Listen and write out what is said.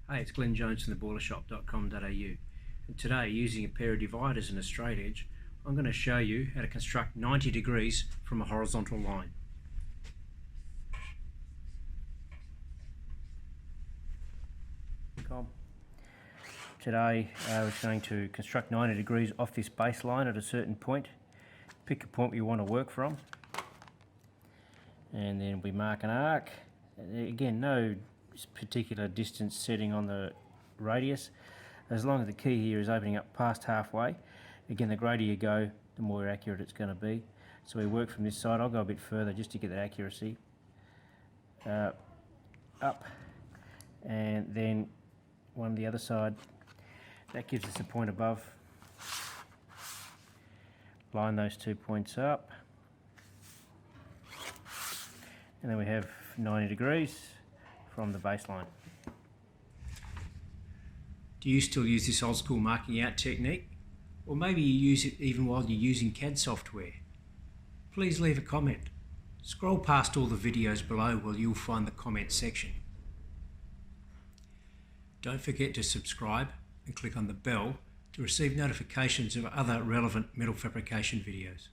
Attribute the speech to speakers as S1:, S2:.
S1: Hey, it's Glen Jones from theboilershop.com.au, and today, using a pair of dividers and a straight edge, I'm going to show you how to construct 90 degrees from a horizontal line. Today we're going to construct 90 degrees off this baseline at a certain point. Pick a point you want to work from, and then we mark an arc. Again, no particular distance setting on the radius, as long as the key here is opening up past halfway. Again, the greater you go, the more accurate it's going to be. So we work from this side. I'll go a bit further just to get that accuracy. Up, and then one on the other side. That gives us a point above. Line those 2 points up, and then we have 90 degrees from the baseline. Do you still use this old school marking out technique? Or maybe you use it even while you're using CAD software? Please leave a comment. Scroll past all the videos below where you'll find the comment section. Don't forget to subscribe and click on the bell to receive notifications of other relevant metal fabrication videos.